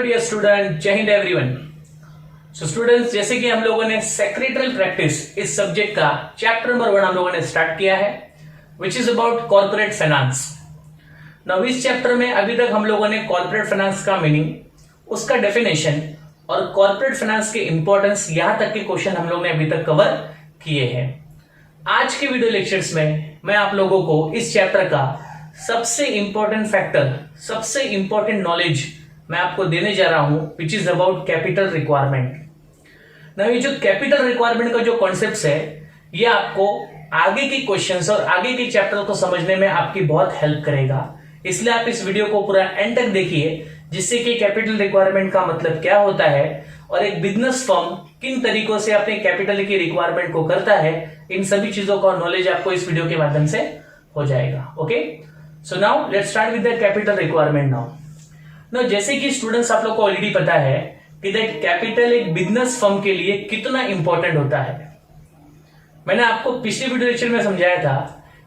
Dear student, जय Hind everyone. So students, जैसे कि हम लोगों ने सेक्रेटरियल प्रैक्टिस इस सब्जेक्ट का चैप्टर नंबर 1 हम लोगों ने स्टार्ट किया है, विच is about corporate finance. Now इस चैप्टर में अभी तक हम लोगों ने कॉर्पोरेट फाइनेंस का मीनिंग, उसका डेफिनेशन और कॉर्पोरेट फाइनेंस के इंपॉर्टेंस, यहां तक के क्वेश्चन हम लोग ने अभी तक कवर किए हैं। आज के वीडियो लेक्चर्स में मैं आप लोगों को इस चैप्टर का सबसे इंपॉर्टेंट फैक्टर, सबसे इंपॉर्टेंट नॉलेज मैं आपको देने जा रहा हूं, विच इज अबाउट कैपिटल रिक्वायरमेंट। ना ये जो कैपिटल रिक्वायरमेंट का जो कॉन्सेप्ट है, ये आपको आगे के क्वेश्चंस और आगे के चैप्टर को समझने में आपकी बहुत हेल्प करेगा। इसलिए आप इस वीडियो को पूरा एंड तक देखिए, जिससे कि कैपिटल रिक्वायरमेंट का मतलब क्या होता है और एक बिजनेस फर्म किन तरीकों से अपने कैपिटल की रिक्वायरमेंट को करता है, इन सभी चीजों का नॉलेज आपको इस वीडियो के माध्यम से हो जाएगा। Okay, so now let's start with the capital requirement. Now जैसे कि स्टूडेंट्स, आप लोग को ऑलरेडी पता है कि दैट कैपिटल एक बिजनेस फर्म के लिए कितना इंपॉर्टेंट होता है। मैंने आपको पिछले वीडियो लेक्चर में समझाया था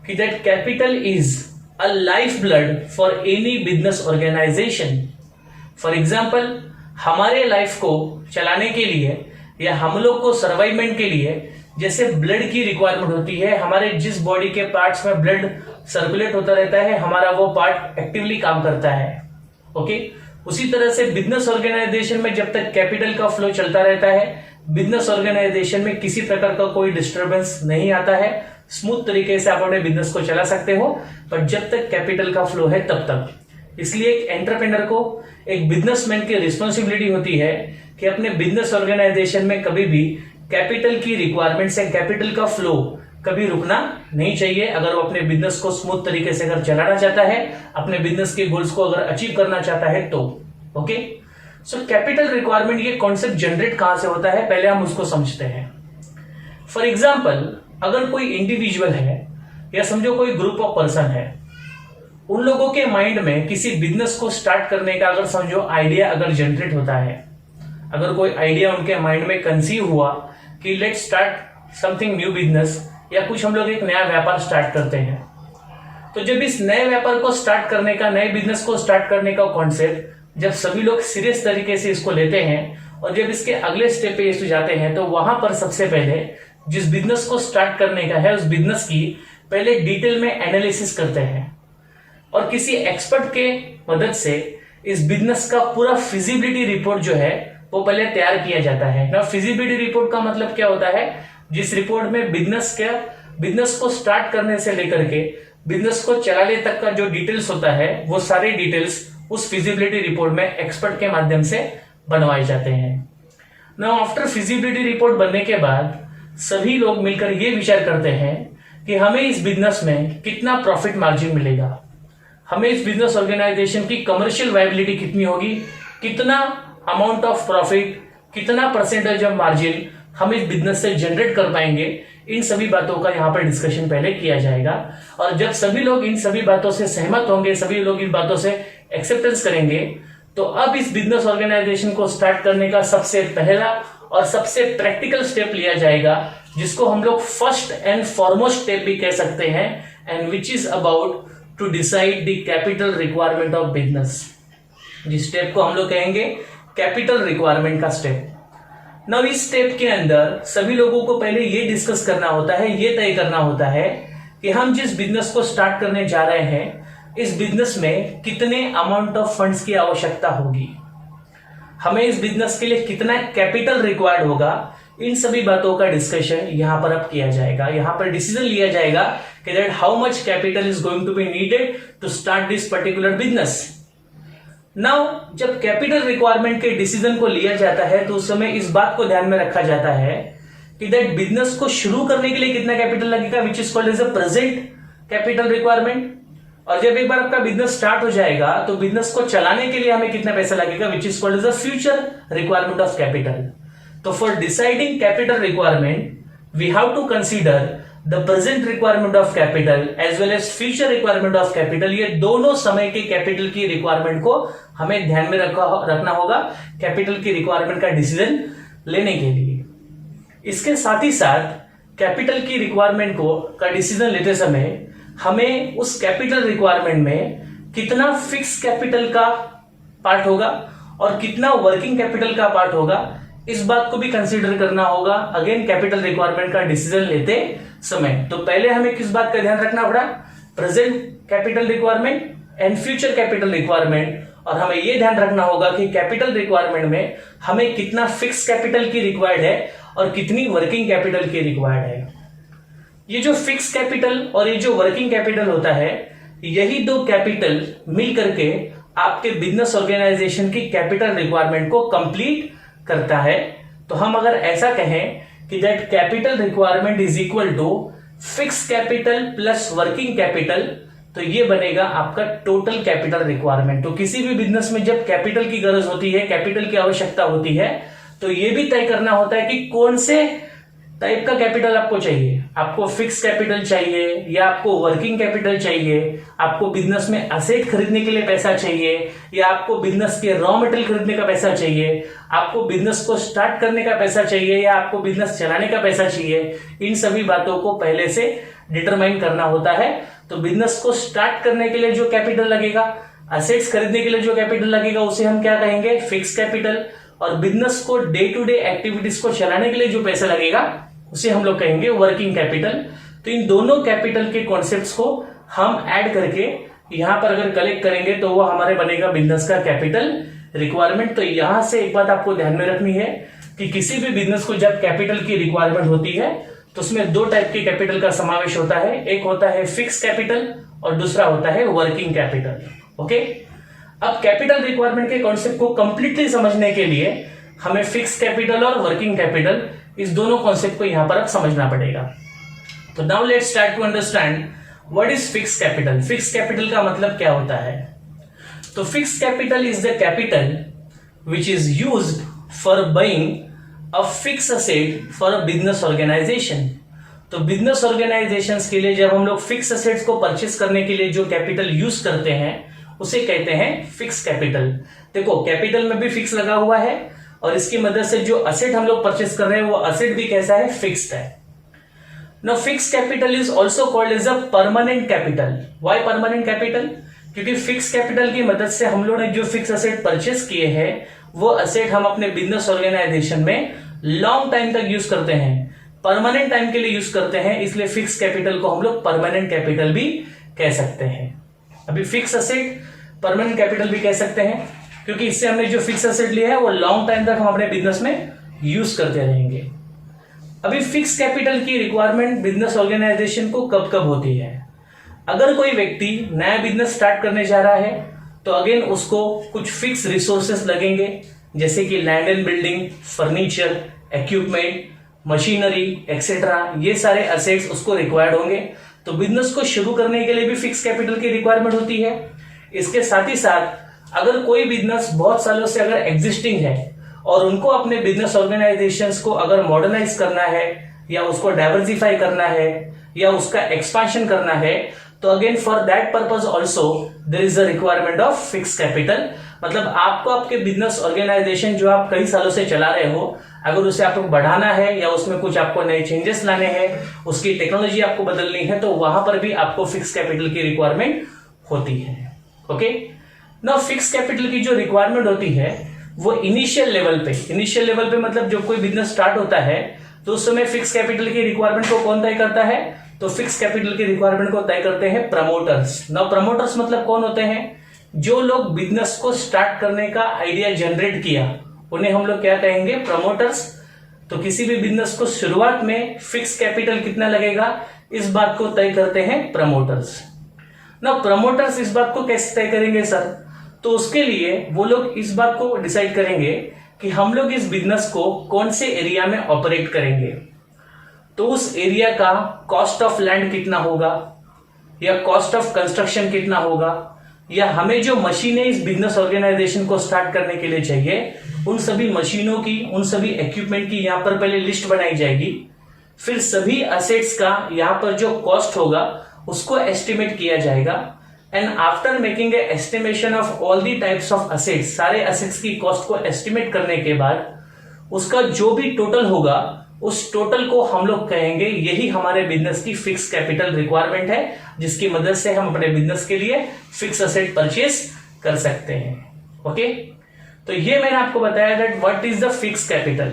कि that capital is a life blood for any business organisation. For example, हमारे लाइफ को चलाने के लिए या हम लोग को सर्वाइवमेंट के लिए जैसे ब्लड की रिक्वायरमेंट होती है, हमारे जिस बॉडी के पार्ट्स में ब्लड सर्कुलेट होता रहता है, हमारा वो पार्ट एक्टिवली काम करता है। ओके, उसी तरह से बिजनेस ऑर्गेनाइजेशन में जब तक कैपिटल का फ्लो चलता रहता है, बिजनेस ऑर्गेनाइजेशन में किसी प्रकार का कोई डिस्टर्बेंस नहीं आता है, स्मूथ तरीके से आप अपने बिजनेस को चला सकते हो, पर जब तक कैपिटल का फ्लो है तब तक। इसलिए एक एंटरप्रेन्योर को, एक बिजनेसमैन की रिस्पॉन्सिबिलिटी होती है कि अपने बिजनेस ऑर्गेनाइजेशन में कभी भी कैपिटल की रिक्वायरमेंट से कैपिटल का फ्लो कभी रुकना नहीं चाहिए। अगर वो अपने बिजनेस को स्मूथ तरीके से अगर चलाना चाहता है, अपने बिजनेस के गोल्स को अगर अचीव करना चाहता है तो। ओके, सो कैपिटल रिक्वायरमेंट, ये कॉन्सेप्ट जनरेट कहां से होता है, पहले हम उसको समझते हैं। फॉर एग्जाम्पल, अगर कोई इंडिविजुअल है या समझो कोई ग्रुप ऑफ पर्सन है, उन लोगों के माइंड में किसी बिजनेस को स्टार्ट करने का अगर समझो आइडिया अगर जनरेट होता है, अगर कोई आइडिया उनके माइंड में कंसीव हुआ कि let's start something new business, या कुछ हम लोग एक नया व्यापार स्टार्ट करते हैं, तो जब इस नए व्यापार को स्टार्ट करने का, नए बिजनेस को स्टार्ट करने का कॉन्सेप्ट जब सभी लोग सीरियस तरीके से इसको लेते हैं और जब इसके अगले स्टेप पे इस जाते हैं, तो वहां पर सबसे पहले जिस बिजनेस को स्टार्ट करने का है, उस बिजनेस की पहले डिटेल में एनालिसिस करते हैं और किसी एक्सपर्ट के मदद से इस बिजनेस का पूरा फिजिबिलिटी रिपोर्ट जो है वो पहले तैयार किया जाता है ना। फिजिबिलिटी रिपोर्ट का मतलब क्या होता है, जिस रिपोर्ट में बिजनेस को स्टार्ट करने से लेकर के बिजनेस को चलाने तक का जो डिटेल्स होता है, वो सारे डिटेल्स उस फिजिबिलिटी रिपोर्ट में एक्सपर्ट के माध्यम से बनवाए जाते हैं। नाउ आफ्टर फिजिबिलिटी रिपोर्ट बनने के बाद सभी लोग मिलकर ये विचार करते हैं कि हमें इस बिजनेस में कितना प्रॉफिट मार्जिन मिलेगा, हमें इस बिजनेस ऑर्गेनाइजेशन की कमर्शियल वायबिलिटी कितनी होगी, कितना अमाउंट ऑफ प्रॉफिट, कितना परसेंटेज ऑफ मार्जिन हम इस बिजनेस से जनरेट कर पाएंगे। इन सभी बातों का यहाँ पर डिस्कशन पहले किया जाएगा और जब सभी लोग इन सभी बातों से सहमत होंगे, सभी लोग इन बातों से एक्सेप्टेंस करेंगे, तो अब इस बिजनेस ऑर्गेनाइजेशन को स्टार्ट करने का सबसे पहला और सबसे प्रैक्टिकल स्टेप लिया जाएगा, जिसको हम लोग फर्स्ट एंड फॉरमोस्ट स्टेप भी कह सकते हैं, and which is about to decide the capital requirement of business. जिस स्टेप को हम लोग कहेंगे कैपिटल रिक्वायरमेंट का स्टेप। नाउ इस स्टेप के अंदर सभी लोगों को पहले ये डिस्कस करना होता है, ये तय करना होता है कि हम जिस बिजनेस को स्टार्ट करने जा रहे हैं, इस बिजनेस में कितने अमाउंट ऑफ फंड्स की आवश्यकता होगी, हमें इस बिजनेस के लिए कितना कैपिटल रिक्वायर्ड होगा। इन सभी बातों का डिस्कशन यहां पर अब किया जाएगा। यहां पर डिसीजन लिया जाएगा कि that how much capital is going to be needed to start this particular business. Now जब कैपिटल रिक्वायरमेंट के डिसीजन को लिया जाता है, तो उस समय इस बात को ध्यान में रखा जाता है कि दैट बिजनेस को शुरू करने के लिए कितना कैपिटल लगेगा, which is called as a present capital requirement. और जब एक बार आपका बिजनेस स्टार्ट हो जाएगा, तो बिजनेस को चलाने के लिए हमें कितना पैसा लगेगा, which is called as a future requirement of capital. तो for deciding capital requirement we have to consider the present requirement of capital as well as future requirement of capital. ये दोनों समय के कैपिटल की रिक्वायरमेंट को हमें ध्यान में रखना होगा कैपिटल की रिक्वायरमेंट का डिसीजन लेने के लिए। इसके साथ ही साथ कैपिटल की रिक्वायरमेंट का डिसीजन लेते समय हमें उस कैपिटल रिक्वायरमेंट में कितना फिक्स कैपिटल का पार्ट होगा और कितना वर्किंग कैपिटल का पार्ट होगा, इस बात को भी कंसीडर करना होगा अगेन कैपिटल रिक्वायरमेंट का डिसीजन लेते समय। तो पहले हमें किस बात का ध्यान रखना पड़ा, present capital requirement and future capital requirement, और हमें यह ध्यान रखना होगा कि कैपिटल रिक्वायरमेंट में हमें कितना फिक्स कैपिटल की रिक्वायर्ड है और कितनी वर्किंग कैपिटल की रिक्वायर्ड है। ये जो फिक्स कैपिटल और ये जो वर्किंग कैपिटल होता है, यही दो कैपिटल मिल करके आपके बिजनेस ऑर्गेनाइजेशन की कैपिटल रिक्वायरमेंट को कंप्लीट करता है। तो हम अगर ऐसा कहें कि that capital requirement is equal to fix capital plus working capital, तो ये बनेगा आपका टोटल कैपिटल रिक्वायरमेंट। तो किसी भी बिजनेस में जब कैपिटल की गरज होती है, कैपिटल की आवश्यकता होती है, तो ये भी तय करना होता है कि कौन से टाइप का कैपिटल आपको चाहिए। आपको फिक्स कैपिटल चाहिए या आपको वर्किंग कैपिटल चाहिए, आपको बिजनेस में असेट खरीदने के लिए पैसा चाहिए या आपको बिजनेस के रॉ मटेरियल खरीदने का पैसा चाहिए, आपको बिजनेस को स्टार्ट करने का पैसा चाहिए या आपको बिजनेस चलाने का पैसा चाहिए। इन सभी बातों को पहले से डिटरमाइन करना होता है। तो बिजनेस को स्टार्ट करने के लिए जो कैपिटल लगेगा, असेट्स खरीदने के लिए जो कैपिटल लगेगा, उसे हम क्या कहेंगे, फिक्स कैपिटल। और बिजनेस को डे टू डे एक्टिविटीज को चलाने के लिए जो पैसा लगेगा, उसे हम लोग कहेंगे वर्किंग कैपिटल। तो इन दोनों कैपिटल के कॉन्सेप्ट्स को हम ऐड करके यहां पर अगर कलेक्ट करेंगे तो वो हमारे बनेगा बिजनेस का कैपिटल रिक्वायरमेंट। तो यहां से एक बात आपको ध्यान में रखनी है कि किसी भी बिजनेस को जब कैपिटल की रिक्वायरमेंट होती है तो उसमें दो टाइप के कैपिटल का समावेश होता है। एक होता है फिक्स कैपिटल और दूसरा होता है वर्किंग कैपिटल। ओके, अब कैपिटल रिक्वायरमेंट के कॉन्सेप्ट को कंप्लीटली समझने के लिए हमें फिक्स कैपिटल और वर्किंग कैपिटल, इस दोनों कॉन्सेप्ट को यहां पर अब समझना पड़ेगा। तो now let's start to understand what is fix capital. Fix capital का मतलब क्या होता है? तो fix capital is the capital which is used for buying a fix asset for a business organisation. तो बिजनेस ऑर्गेनाइजेशंस के लिए जब हम लोग फिक्स असेट्स को परचेस करने के लिए जो कैपिटल यूज करते हैं, उसे कहते हैं फिक्स कैपिटल। देखो, कैपिटल में भी फिक्स लगा हुआ है और इसकी मदद से जो असेट हम लोग परचेस कर रहे हैं वो असेट भी कैसा है, फिक्स्ड है। Now fix capital is also called as a permanent capital. Why permanent capital? क्योंकि फिक्स कैपिटल की मदद से हम लोग ने जो फिक्स असेट परचेस किए हैं वो असेट हम अपने बिजनेस ऑर्गेनाइजेशन में लॉन्ग टाइम तक यूज करते हैं, परमानेंट टाइम के लिए यूज करते हैं, इसलिए फिक्स कैपिटल को हम लोग परमानेंट कैपिटल भी कह सकते हैं। अभी फिक्स असेट परमानेंट कैपिटल भी कह सकते हैं क्योंकि इससे हमने जो फिक्स असेट लिया है वो लॉन्ग टाइम तक हम अपने बिजनेस में यूज करते रहेंगे। अभी फिक्स कैपिटल की रिक्वायरमेंट बिजनेस ऑर्गेनाइजेशन को कब कब होती है? अगर कोई व्यक्ति नया बिजनेस स्टार्ट करने जा रहा है तो अगेन उसको कुछ फिक्स रिसोर्सेस लगेंगे, जैसे कि land and building, furniture, equipment, machinery etcetera, ये सारे असेट्स उसको रिक्वायर्ड होंगे। तो बिजनेस को शुरू करने के लिए भी फिक्स कैपिटल की रिक्वायरमेंट होती है। इसके साथ ही साथ अगर कोई बिजनेस बहुत सालों से अगर एग्जिस्टिंग है और उनको अपने बिजनेस ऑर्गेनाइजेशंस को अगर मॉडर्नाइज करना है या उसको डाइवर्सिफाई करना है या उसका एक्सपांशन करना है, तो again for that purpose also there is a requirement of fix capital. मतलब आपको आपके बिजनेस ऑर्गेनाइजेशन जो आप कई सालों से चला रहे हो, अगर उसे आपको बढ़ाना है या उसमें कुछ आपको नए चेंजेस लाने हैं, उसकी टेक्नोलॉजी आपको बदलनी है, तो वहां पर भी आपको फिक्स कैपिटल की रिक्वायरमेंट होती है। ओके, नाउ फिक्स कैपिटल की जो रिक्वायरमेंट होती है वो इनिशियल लेवल पे मतलब जब कोई बिजनेस स्टार्ट होता है तो उस समय फिक्स कैपिटल की रिक्वायरमेंट को कौन तय करता है? तो फिक्स कैपिटल की रिक्वायरमेंट को तय करते हैं प्रमोटर्स। नाउ प्रमोटर्स मतलब कौन होते हैं? जो लोग बिजनेस को स्टार्ट करने का आइडिया जनरेट किया, उन्हें हम लोग क्या कहेंगे? प्रमोटर्स। तो किसी भी बिजनेस को शुरुआत में फिक्स कैपिटल कितना लगेगा, इस बात को तय करते हैं प्रमोटर्स। ना प्रमोटर्स इस बात को कैसे तय करेंगे सर? तो उसके लिए वो लोग इस बात को डिसाइड करेंगे कि हम लोग इस बिजनेस को कौन से एरिया में ऑपरेट करेंगे। तो उस एरिया का कॉस्ट ऑफ लैंड कितना होगा या कॉस्ट ऑफ कंस्ट्रक्शन कितना होगा, या हमें जो मशीनें इस बिजनेस ऑर्गेनाइजेशन को स्टार्ट करने के लिए चाहिए, उन सभी मशीनों की, उन सभी इक्विपमेंट की यहां पर पहले लिस्ट बनाई जाएगी। फिर सभी असेट्स का यहां पर जो कॉस्ट होगा उसको एस्टिमेट किया जाएगा। And after making a estimation of all the types of assets, सारे असेट्स की कॉस्ट को एस्टिमेट करने के बाद उसका जो भी टोटल होगा, उस टोटल को हम लोग कहेंगे यही हमारे बिजनेस की फिक्स कैपिटल रिक्वायरमेंट है, जिसकी मदद से हम अपने बिजनेस के लिए फिक्स असेट परचेस कर सकते हैं। ओके, तो ये मैंने आपको बताया that what is the fix capital.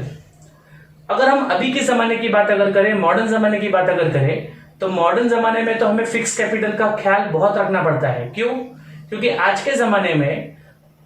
अगर हम अभी के जमाने की बात अगर करें, मॉडर्न जमाने की बात अगर करें, तो मॉडर्न जमाने में तो हमें फिक्स कैपिटल का ख्याल बहुत रखना पड़ता है। क्यों? क्योंकि आज के जमाने में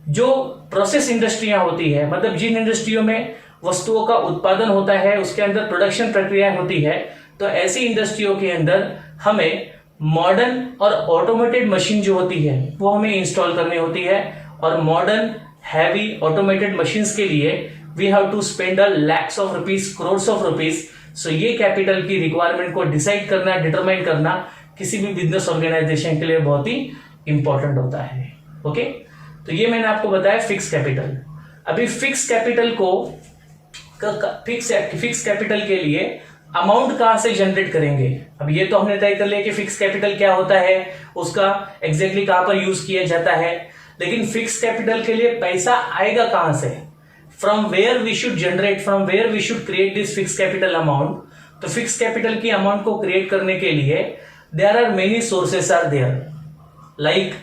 जो प्रोसेस इंडस्ट्रियां होती है, मतलब जिन इंडस्ट्रियों में वस्तुओं का उत्पादन होता है, उसके अंदर प्रोडक्शन प्रक्रिया होती है, तो ऐसी इंडस्ट्रियों के अंदर हमें मॉडर्न और ऑटोमेटेड मशीन जो होती है वो हमें इंस्टॉल करनी होती है। और मॉडर्न हैवी ऑटोमेटेड मशीन्स के लिए we have to spend a lakhs of rupees, crores of rupees. So ये कैपिटल की रिक्वायरमेंट को डिसाइड करना, डिटरमाइन करना किसी भी बिजनेस ऑर्गेनाइजेशन के लिए बहुत ही इंपॉर्टेंट होता है। ओके, तो ये मैंने आपको बताया फिक्स कैपिटल। अभी फिक्स कैपिटल को फिक्स कैपिटल के लिए अमाउंट कहां से जनरेट करेंगे? अब ये तो हमने तय कर लिया कि फिक्स कैपिटल क्या होता है, उसका एग्जैक्टली कहां पर यूज किया जाता है, लेकिन फिक्स कैपिटल के लिए पैसा आएगा कहां से? From where we should generate, from where we should create this fix capital amount. तो फिक्स कैपिटल की अमाउंट को क्रिएट करने के लिए there are many sources are there, like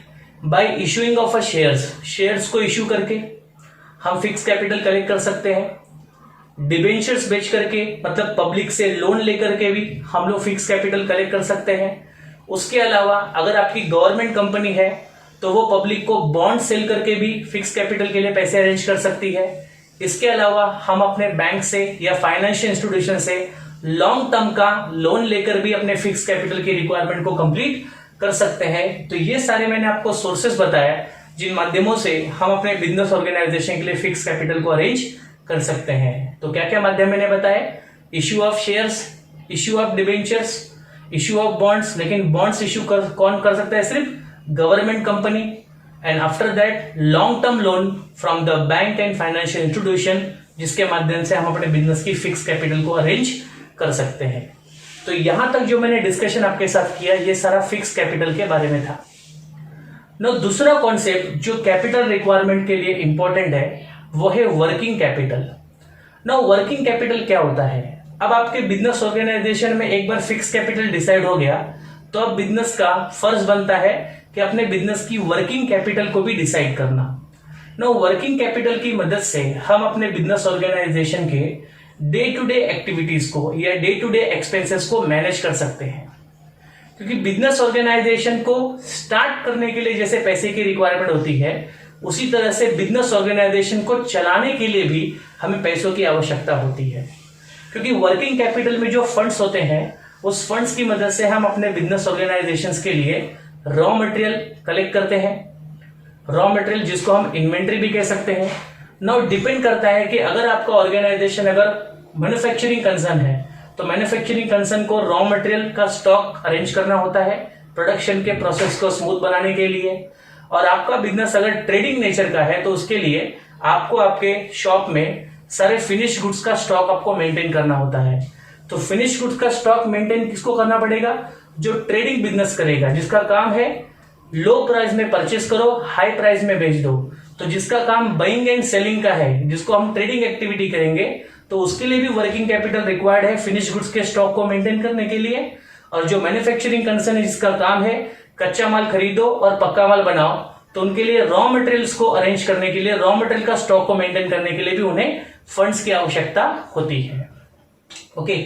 by issuing of a shares को इश्यू करके हम fix capital collect कर सकते हैं। डिबेंचर्स बेच करके, मतलब पब्लिक से लोन लेकर के भी हम लोग फिक्स कैपिटल कलेक्ट कर सकते हैं। उसके अलावा अगर आपकी गवर्नमेंट कंपनी है तो वो पब्लिक को बॉन्ड सेल करके भी फिक्स कैपिटल के लिए पैसे अरेंज कर सकती है। इसके अलावा हम अपने बैंक से या फाइनेंशियल इंस्टीट्यूशन से लॉन्ग टर्म का लोन लेकर भी अपने फिक्स कैपिटल की रिक्वायरमेंट को कंप्लीट कर सकते हैं। तो ये सारे मैंने आपको सोर्सेस बताया जिन माध्यमों से हम अपने बिजनेस ऑर्गेनाइजेशन के लिए फिक्स कैपिटल को अरेंज कर सकते हैं। तो क्या क्या माध्यम मैंने बताया? Issue of shares, issue of debentures, issue of bonds. लेकिन बॉन्ड्स इश्यू कौन कर सकता है? सिर्फ government company. And after that long term loan from the bank and financial institution, जिसके माध्यम से हम अपने बिजनेस की फिक्स कैपिटल को अरेंज कर सकते हैं। तो यहां तक जो मैंने डिस्कशन आपके साथ किया, ये सारा फिक्स कैपिटल के बारे में था। नो, दूसरा कॉन्सेप्ट जो कैपिटल रिक्वायरमेंट के लिए इंपॉर्टेंट है वो है working capital. No, working capital क्या होता है? अब आपके बिजनेस ऑर्गेनाइजेशन में एक बार फिक्स कैपिटल डिसाइड हो गया तो अब बिजनेस का फर्ज बनता है कि अपने बिजनेस की वर्किंग कैपिटल को भी डिसाइड करना। नो, वर्किंग कैपिटल की मदद से हम अपने बिजनेस ऑर्गेनाइजेशन के डे टू डे एक्टिविटीज को या डे टू डे एक्सपेंसेस को मैनेज कर सकते हैं। क्योंकि बिजनेस ऑर्गेनाइजेशन को स्टार्ट करने के लिए जैसे पैसे की रिक्वायरमेंट होती है, उसी तरह से बिजनेस ऑर्गेनाइजेशन को चलाने के लिए भी हमें पैसों की आवश्यकता होती है। क्योंकि वर्किंग कैपिटल में जो फंड्स होते हैं, उस फंड्स की मदद से हम अपने बिजनेस ऑर्गेनाइजेशंस के लिए रॉ मटेरियल कलेक्ट करते हैं। रॉ मटेरियल जिसको हम इन्वेंट्री भी कह सकते हैं। नाउ डिपेंड करता है कि अगर आपका ऑर्गेनाइजेशन अगर मैन्युफैक्चरिंग कंसर्न है तो मैन्युफैक्चरिंग कंसर्न को रॉ मटेरियल का स्टॉक अरेंज करना होता है प्रोडक्शन के प्रोसेस को स्मूथ बनाने के लिए। और आपका बिजनेस अगर ट्रेडिंग नेचर का है तो उसके लिए आपको आपके शॉप में सारे फिनिश गुड्स का स्टॉक आपको मेंटेन करना होता है। तो फिनिश गुड्स का स्टॉक मेंटेन किसको करना पड़ेगा? जो ट्रेडिंग बिजनेस करेगा, जिसका काम है लो प्राइस में परचेस करो, हाई प्राइस में बेच दो। तो जिसका काम बाइंग एंड सेलिंग का है, जिसको हम ट्रेडिंग एक्टिविटी करेंगे, तो उसके लिए भी वर्किंग कैपिटल रिक्वायर्ड है फिनिश गुड्स के स्टॉक को मेंटेन करने के लिए। और जो मैन्युफैक्चरिंग कंसर्न है, जिसका काम है कच्चा माल खरीदो और पक्का माल बनाओ, तो उनके लिए रॉ मटेरियल्स को अरेंज करने के लिए, रॉ मटेरियल का स्टॉक को मेंटेन करने के लिए भी उन्हें फंड्स की आवश्यकता होती है। ओके,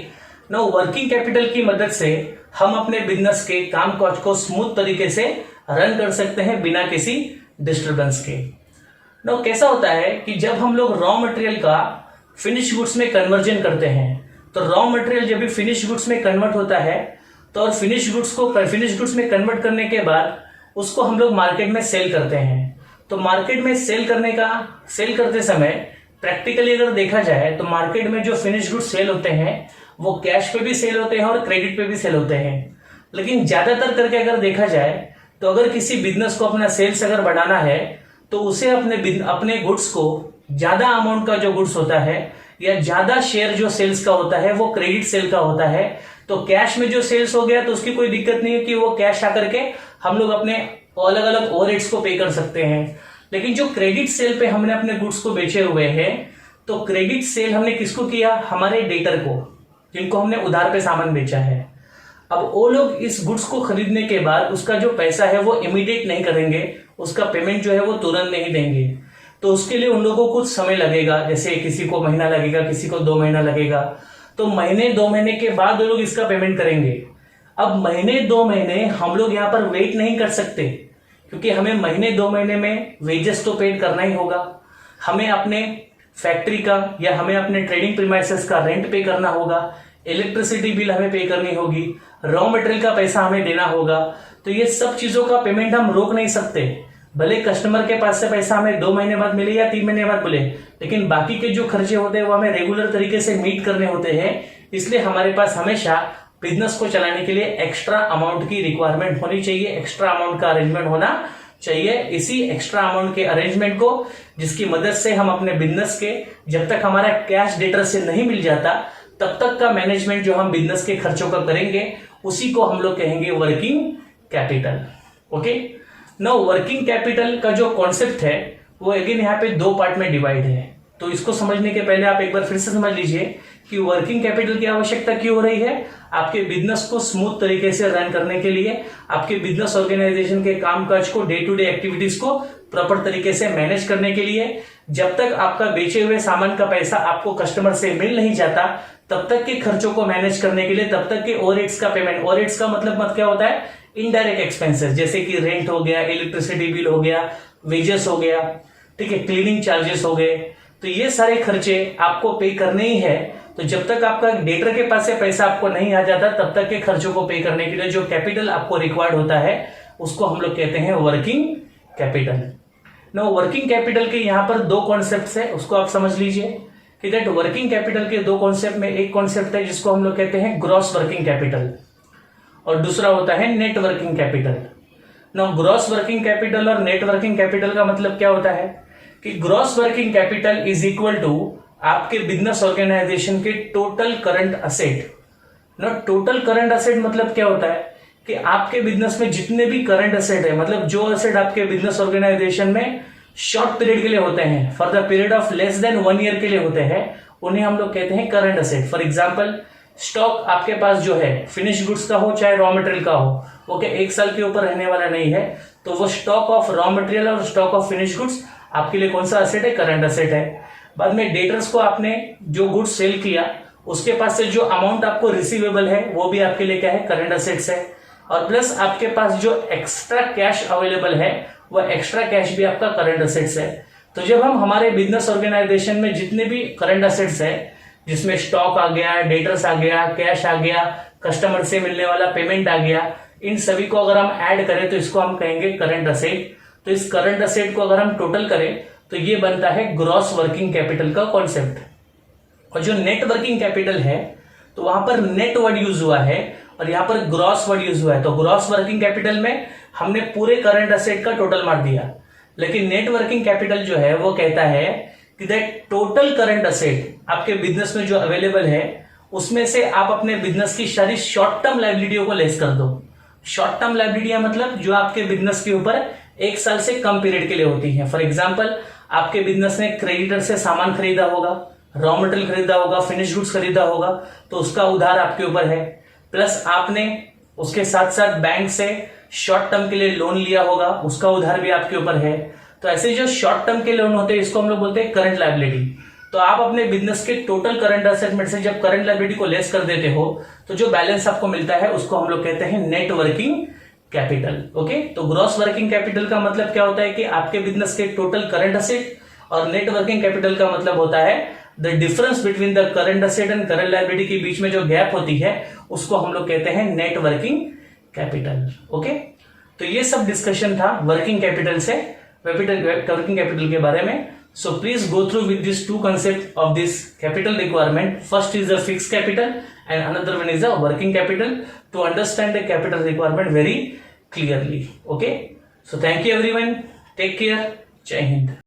नाउ वर्किंग कैपिटल की मदद से हम अपने बिजनेस के काम काज को स्मूथ तरीके से रन कर सकते हैं बिना किसी डिस्टर्बेंस के। नाउ कैसा होता है कि जब हम लोग रॉ मटेरियल का फिनिश गुड्स में कन्वर्जन करते हैं, तो रॉ मटेरियल जब भी फिनिश गुड्स में कन्वर्ट होता है, तो और फिनिश गुड्स में कन्वर्ट करने के बाद उसको हम लोग मार्केट में सेल करते हैं। तो मार्केट में सेल करते समय प्रैक्टिकली अगर देखा जाए तो मार्केट में जो फिनिश गुड्स सेल होते हैं वो कैश पे भी सेल होते हैं और क्रेडिट पे भी सेल होते हैं। लेकिन ज्यादातर करके अगर देखा जाए तो अगर किसी बिजनेस को अपना सेल्स अगर बढ़ाना है तो उसे अपने गुड्स को ज्यादा अमाउंट का जो गुड्स होता है या ज्यादा शेयर जो सेल्स का होता है वो क्रेडिट सेल का होता है। तो कैश में जो सेल्स हो गया तो उसकी कोई दिक्कत नहीं है कि वो कैश आकर के हम लोग अपने अलग अलग ओवरहेड्स को पे कर सकते हैं। लेकिन जो क्रेडिट सेल पे हमने अपने गुड्स को बेचे हुए हैं, तो क्रेडिट सेल हमने किसको किया? हमारे डेटर को, जिनको हमने उधार पे सामान बेचा है। अब वो लोग इस गुड्स को खरीदने के बाद उसका जो पैसा है वो इमीडिएट नहीं करेंगे, उसका पेमेंट जो है वो तुरंत नहीं देंगे। तो उसके लिए उन लोगों को कुछ समय लगेगा, जैसे किसी को महीना लगेगा, किसी को 2 महीना लगेगा, तो महीने 2 महीने के बाद वो लोग इसका पेमेंट करेंगे। अब महीने 2 महीने हम लोग यहाँ पर वेट नहीं कर सकते, क्योंकि हमें महीने 2 महीने में वेजेस तो पेड करना ही होगा, हमें अपने फैक्ट्री का या हमें अपने ट्रेडिंग प्रीमाइसेस का रेंट पे करना होगा, इलेक्ट्रिसिटी बिल हमें पे करनी होगी, रॉ मटेरियल का पैसा हमें देना होगा। तो ये सब चीजों का पेमेंट हम रोक नहीं सकते, भले कस्टमर के पास से पैसा हमें 2 महीने बाद मिले या 3 महीने बाद मिले, लेकिन बाकी के जो खर्चे होते हैं वो हमें रेगुलर तरीके से मीट करने होते हैं। इसलिए हमारे पास हमेशा बिजनेस को चलाने के लिए एक्स्ट्रा अमाउंट की रिक्वायरमेंट होनी चाहिए, एक्स्ट्रा अमाउंट का अरेंजमेंट होना चाहिए। इसी एक्स्ट्रा अमाउंट के अरेंजमेंट को, जिसकी मदद से हम अपने बिजनेस के, जब तक हमारा कैश डेटर से नहीं मिल जाता तब तक का मैनेजमेंट जो हम बिजनेस के खर्चों का करेंगे, उसी को हम लोग कहेंगे working capital. Okay, now working capital का जो कॉन्सेप्ट है वो अगेन यहाँ पे 2 पार्ट में डिवाइड है। तो इसको समझने के पहले आप एक बार फिर से समझ लीजिए कि वर्किंग कैपिटल की आवश्यकता क्यों हो रही है। आपके बिजनेस को स्मूथ तरीके से रन करने के लिए, आपके बिजनेस ऑर्गेनाइजेशन के कामकाज को, डे टू डे एक्टिविटीज को प्रॉपर तरीके से मैनेज करने के लिए। जब तक आपका बेचे हुए सामान का पैसा आपको कस्टमर से मिल नहीं जाता तब तक के खर्चों को मैनेज करने के लिए, तब तक के ओवरहेड्स का पेमेंट, ओवरहेड्स का मतलब क्या होता है, इनडायरेक्ट एक्सपेंसेस, जैसे कि रेंट हो गया, इलेक्ट्रिसिटी बिल हो गया, वेजेस हो गया, ठीक है, क्लीनिंग चार्जेस हो गए, तो ये सारे खर्चे आपको पे करने ही है। तो जब तक आपका डेटर के पास से पैसा आपको नहीं आ जाता तब तक के खर्चों को पे करने के लिए जो कैपिटल आपको रिक्वायर्ड होता है उसको हम लोग कहते हैं working capital. No, working capital के यहाँ पर 2 कॉन्सेप्ट है, उसको आप समझ लीजिए कि दैट वर्किंग कैपिटल के 2 कॉन्सेप्ट में एक कॉन्सेप्ट है जिसको हम लोग कहते हैं ग्रॉस वर्किंग कैपिटल, और दूसरा होता है net working capital. Now gross working capital और नेट वर्किंग कैपिटल का मतलब क्या होता है कि gross working capital is equal to आपके बिजनेस ऑर्गेनाइजेशन के टोटल करंट असेट। ना, टोटल करंट असेट मतलब क्या होता है कि आपके बिजनेस में जितने भी करंट असेट है, मतलब जो असेट आपके बिजनेस ऑर्गेनाइजेशन में शॉर्ट पीरियड के लिए होते हैं, for the period of less than 1 year के लिए होते हैं, उन्हें हम लोग कहते हैं current asset. For example, stock आपके पास जो है फिनिश गुड्स का हो चाहे रॉ मटेरियल का हो, ओके, 1 साल के ऊपर रहने वाला नहीं है, तो वो स्टॉक ऑफ रॉ मटेरियल और स्टॉक ऑफ फिनिश गुड्स आपके लिए कौन सा असेट है, करंट असेट है। बाद में डेटर्स को आपने जो गुड्स सेल किया उसके पास से जो अमाउंट आपको रिसीवेबल है वो भी आपके लिए क्या है, करंट असेट्स है। और प्लस आपके पास जो एक्स्ट्रा कैश अवेलेबल है वो एक्स्ट्रा कैश भी आपका करंट असेट्स है। तो जब हम हमारे बिजनेस ऑर्गेनाइजेशन में जितने भी करंट असेट्स है, जिसमें स्टॉक आ गया, डेटर्स आ गया, कैश आ गया, कस्टमर से मिलने वाला पेमेंट आ गया, इन सभी को अगर हम ऐड करें तो इसको हम कहेंगे करंट असेट। तो इस करंट असेट को अगर हम टोटल करें तो ये बनता है ग्रॉस वर्किंग कैपिटल का कॉन्सेप्ट। और जो नेट वर्किंग कैपिटल है तो वहां पर नेट वर्ड यूज हुआ है और यहां पर ग्रॉस वर्ड यूज हुआ है। तो ग्रॉस वर्किंग कैपिटल में हमने पूरे करंट असेट का टोटल मार दिया, लेकिन नेट वर्किंग कैपिटल जो है वो कहता है कि दैट टोटल करंट असेट आपके बिजनेस में जो अवेलेबल है उसमें से आप अपने बिजनेस की सारी शॉर्ट टर्म लायबिलिटियों को लेस कर दो। शॉर्ट टर्म लायबिलिटी मतलब जो आपके बिजनेस के ऊपर 1 साल से कम पीरियड के लिए होती है। फॉर एग्जाम्पल, आपके बिजनेस ने क्रेडिटर से सामान खरीदा होगा, रॉ मटेरियल खरीदा होगा, फिनिश गुड्स खरीदा होगा, तो उसका उधार आपके ऊपर है। प्लस आपने उसके साथ साथ बैंक से शॉर्ट टर्म के लिए लोन लिया होगा, उसका उधार भी आपके ऊपर है। तो ऐसे जो शॉर्ट टर्म के लोन होते हैं इसको हम लोग बोलते हैं करंट लायबिलिटी। तो आप अपने बिजनेस के टोटल करंट असेट में से जब करंट लायबिलिटी को लेस कर देते हो तो जो बैलेंस आपको मिलता है उसको हम लोग कहते हैं नेट वर्किंग कैपिटल। ओके, तो ग्रॉस वर्किंग कैपिटल का मतलब क्या होता है कि आपके बिजनेस के टोटल करंट असेट, और नेट वर्किंग कैपिटल का मतलब होता है the difference between the current asset and current liability के बीच में जो गैप होती है उसको हम लोग कहते हैं नेट वर्किंग कैपिटल। ओके, तो ये सब डिस्कशन था वर्किंग कैपिटल से, वर्किंग कैपिटल के बारे में। So please go through with these 2 concepts of this capital requirement. First is a fixed capital and another one is a working capital, to understand the capital requirement very clearly. Okay, so thank you everyone, take care, Jai Hind.